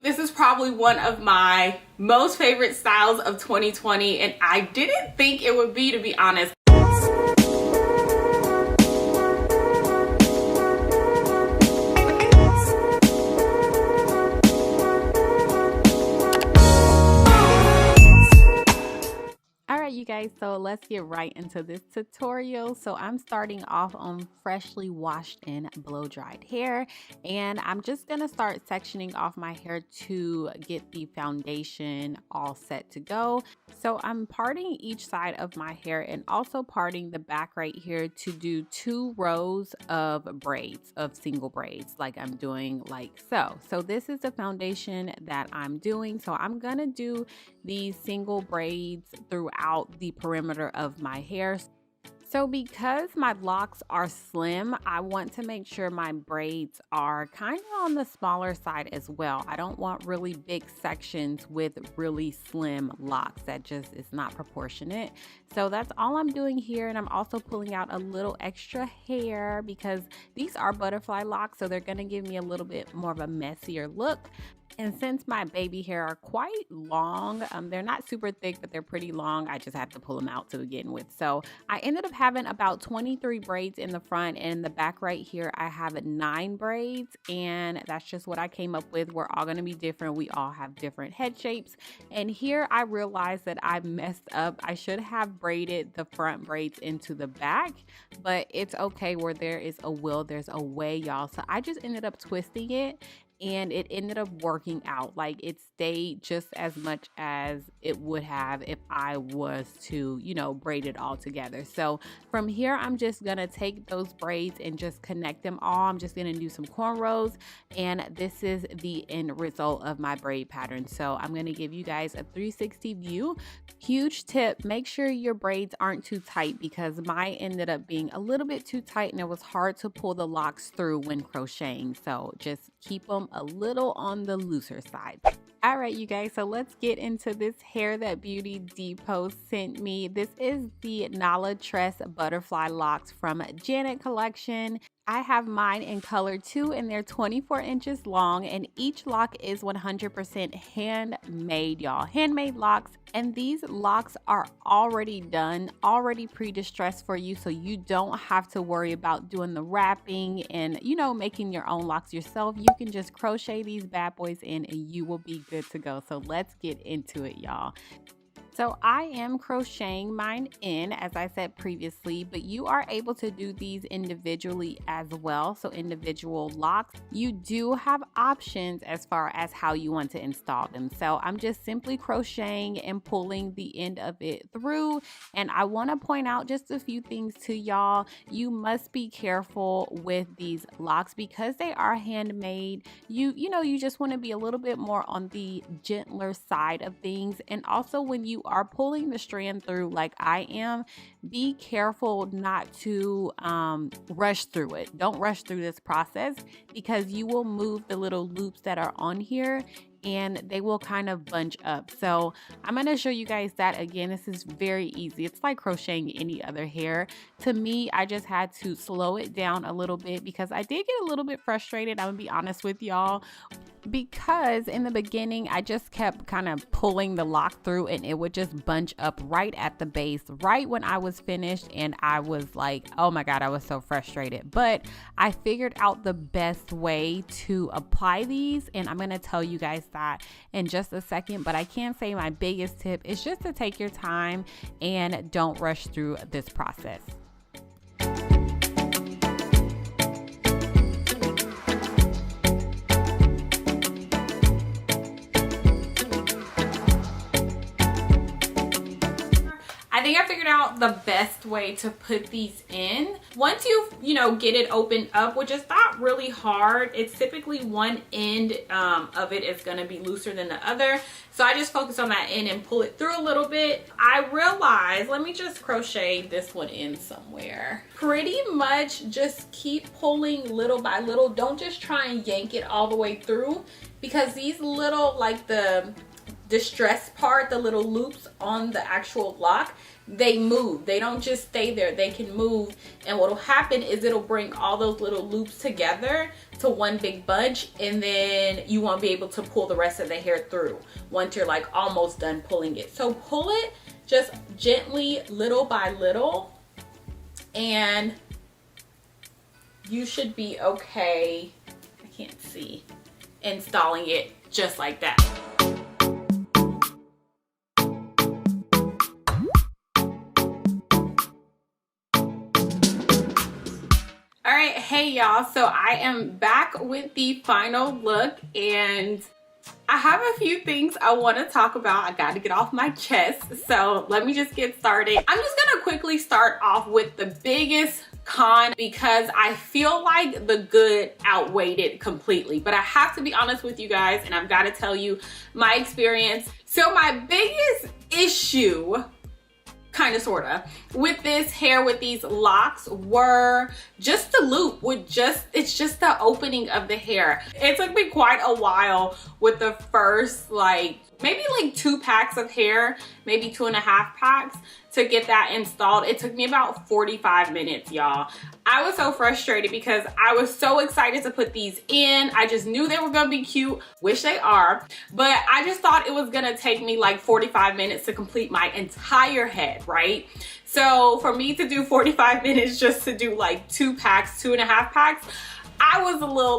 This is probably one of my most favorite styles of 2020, and I didn't think it would be, to be honest. You guys, so let's get right into this tutorial. So I'm starting off on freshly washed and blow dried hair, and I'm just gonna start sectioning off my hair to get the foundation all set to go. So I'm parting each side of my hair and also parting the back right here to do 2 rows of braids, of single braids, like I'm doing like so. So this is the foundation that I'm doing. So I'm gonna do these single braids throughout the perimeter of my hair. So because my locks are slim, I want to make sure my braids are kind of on the smaller side as well. I don't want really big sections with really slim locks. That just is not proportionate. So that's all I'm doing here. And I'm also pulling out a little extra hair because these are butterfly locks, so they're going to give me a little bit more of a messier look. And since my baby hair are quite long, they're not super thick, but they're pretty long, I just had to pull them out to begin with. So I ended up having about 23 braids in the front, and in the back right here, I have 9 braids, and that's just what I came up with. We're all gonna be different. We all have different head shapes. And here I realized that I messed up. I should have braided the front braids into the back, but it's okay. Where there is a will, there's a way, y'all. So I just ended up twisting it, and it ended up working out. Like, it stayed just as much as it would have if I was to, you know, braid it all together. So from here, I'm just gonna take those braids and just connect them all. I'm just gonna do some cornrows, and this is the end result of my braid pattern. So I'm gonna give you guys a 360 view. Huge tip, make sure your braids aren't too tight, because mine ended up being a little bit too tight and it was hard to pull the locks through when crocheting. So just keep them a little on the looser side. All right, you guys, so let's get into this hair that Beauty Depot sent me. This is the Nala Tress Butterfly Locks from Janet Collection. I have mine in color 2, and they're 24 inches long, and each lock is 100% handmade, y'all. Handmade locks, and these locks are already done, already pre-distressed for you, so you don't have to worry about doing the wrapping and, you know, making your own locks yourself. You can just crochet these bad boys in and you will be good to go. So let's get into it, y'all. So I am crocheting mine in, as I said previously, but you are able to do these individually as well. So individual locks, you do have options as far as how you want to install them. So I'm just simply crocheting and pulling the end of it through. And I want to point out just a few things to y'all. You must be careful with these locks because they are handmade. You know, you just want to be a little bit more on the gentler side of things. And also, when you are pulling the strand through like I am, be careful not to rush through it. Don't rush through this process, because you will move the little loops that are on here and they will kind of bunch up. So I'm going to show you guys that again. This is very easy. It's like crocheting any other hair. To me, I just had to slow it down a little bit because I did get a little bit frustrated. I'm gonna be honest with y'all, because in the beginning I just kept kind of pulling the lock through and it would just bunch up right at the base right when I was finished, and I was like, oh my god, I was so frustrated. But I figured out the best way to apply these, and I'm gonna tell you guys that in just a second. But I can say my biggest tip is just to take your time and don't rush through this process. I think I figured out the best way to put these in. Once you know, get it opened up, which is not really hard, it's typically one end of it is going to be looser than the other. So I just focus on that end and pull it through a little bit. I realized, let me just crochet this one in somewhere. Pretty much just keep pulling little by little. Don't just try and yank it all the way through, because these little, like the distress part, the little loops on the actual lock, they move. They don't just stay there, they can move. And what'll happen is it'll bring all those little loops together to one big bunch, and then you won't be able to pull the rest of the hair through once you're like almost done pulling it. So pull it just gently, little by little, and you should be okay. I can't see. Installing it just like that. All right, hey y'all, so I am back with the final look, and I have a few things I want to talk about. I got to get off my chest, so let me just get started. I'm just gonna quickly start off with the biggest con, because I feel like the good outweighed it completely, but I have to be honest with you guys, and I've got to tell you my experience. So my biggest issue, kind of sorta, with this hair, with these locks, were just the loop, it's just the opening of the hair. It took me quite a while with the first maybe 2 packs of hair, maybe 2.5 packs, to get that installed. It took me about 45 minutes, y'all. I was so frustrated because I was so excited to put these in. I just knew they were gonna be cute, which they are, but I just thought it was gonna take me like 45 minutes to complete my entire head, right? So for me to do 45 minutes just to do like 2 packs, 2.5 packs, I was a little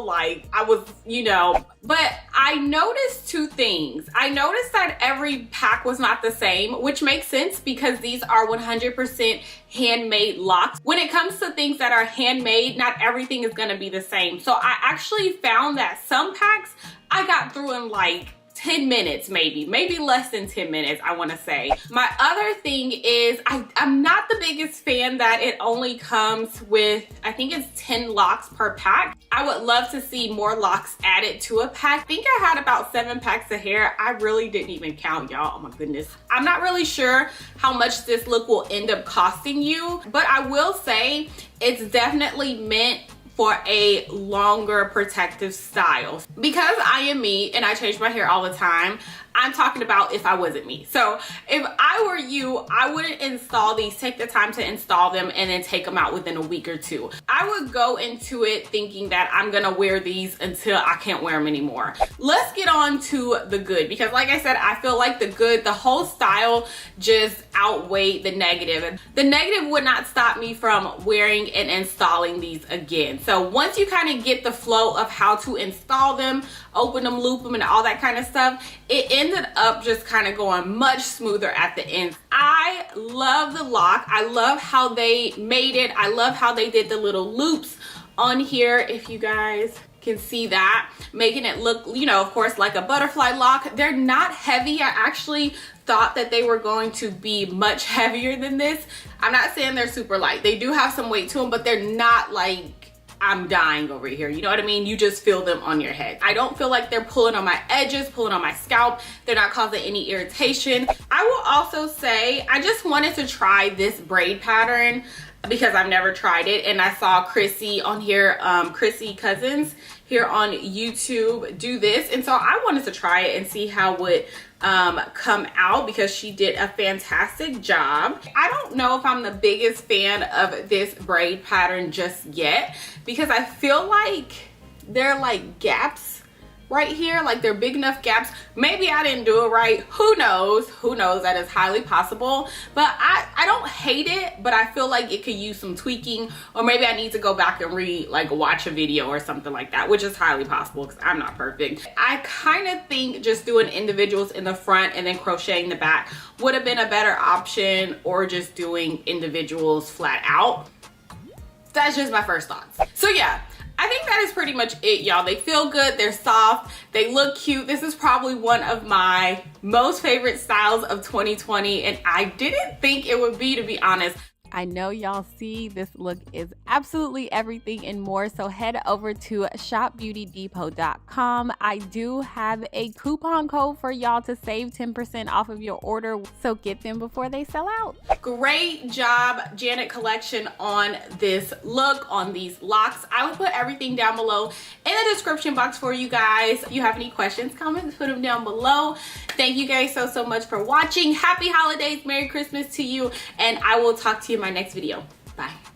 but I noticed 2 things. I noticed that every pack was not the same, which makes sense because these are 100% handmade locks. When it comes to things that are handmade, not everything is gonna be the same. So I actually found that some packs I got through in like 10 minutes, maybe less than 10 minutes, I want to say. My other thing is I'm not the biggest fan that it only comes with, I think it's 10 locks per pack. I would love to see more locks added to a pack. I think I had about 7 packs of hair. I really didn't even count, y'all. Oh my goodness. I'm not really sure how much this look will end up costing you, but I will say it's definitely meant for a longer protective style. Because I am me and I change my hair all the time, I'm talking about if I wasn't me. So if I were you, I wouldn't install these, take the time to install them and then take them out within a week or 2. I would go into it thinking that I'm gonna wear these until I can't wear them anymore. Let's get on to the good, because like I said, I feel like the good, the whole style just outweighed the negative. The negative would not stop me from wearing and installing these again. So once you kind of get the flow of how to install them, open them, loop them, and all that kind of stuff, it ended up just kind of going much smoother at the end. I love the lock. I love how they made it. I love how they did the little loops on here, if you guys can see that, making it look, of course, like a butterfly lock. They're not heavy. I actually thought that they were going to be much heavier than this. I'm not saying they're super light. They do have some weight to them, but they're not like I'm dying over here. You know what I mean? You just feel them on your head. I don't feel like they're pulling on my edges, pulling on my scalp. They're not causing any irritation. I will also say, I just wanted to try this braid pattern because I've never tried it. And I saw Chrissy on here, Chrissy Cousins here on YouTube do this. And so I wanted to try it and see how it would come out, because she did a fantastic job. I don't know if I'm the biggest fan of this braid pattern just yet, because I feel like there are like gaps right here, like they're big enough gaps. Maybe I didn't do it right. Who knows? That is highly possible. But I don't hate it, but I feel like it could use some tweaking, or maybe I need to go back and watch a video or something like that, which is highly possible because I'm not perfect. I kind of think just doing individuals in the front and then crocheting the back would have been a better option, or just doing individuals flat out. That's just my first thoughts. So yeah, I think that is pretty much it, y'all. They feel good, they're soft, they look cute. This is probably one of my most favorite styles of 2020, and I didn't think it would be, to be honest. I know y'all see this look is absolutely everything and more, so head over to shopbeautydepot.com. I do have a coupon code for y'all to save 10% off of your order, so get them before they sell out. Great job, Janet Collection, on this look, on these locks. I will put everything down below in the description box for you guys. If you have any questions, comments, put them down below. Thank you guys so much for watching. Happy holidays, Merry Christmas to you, and I will talk to you in my next video. Bye.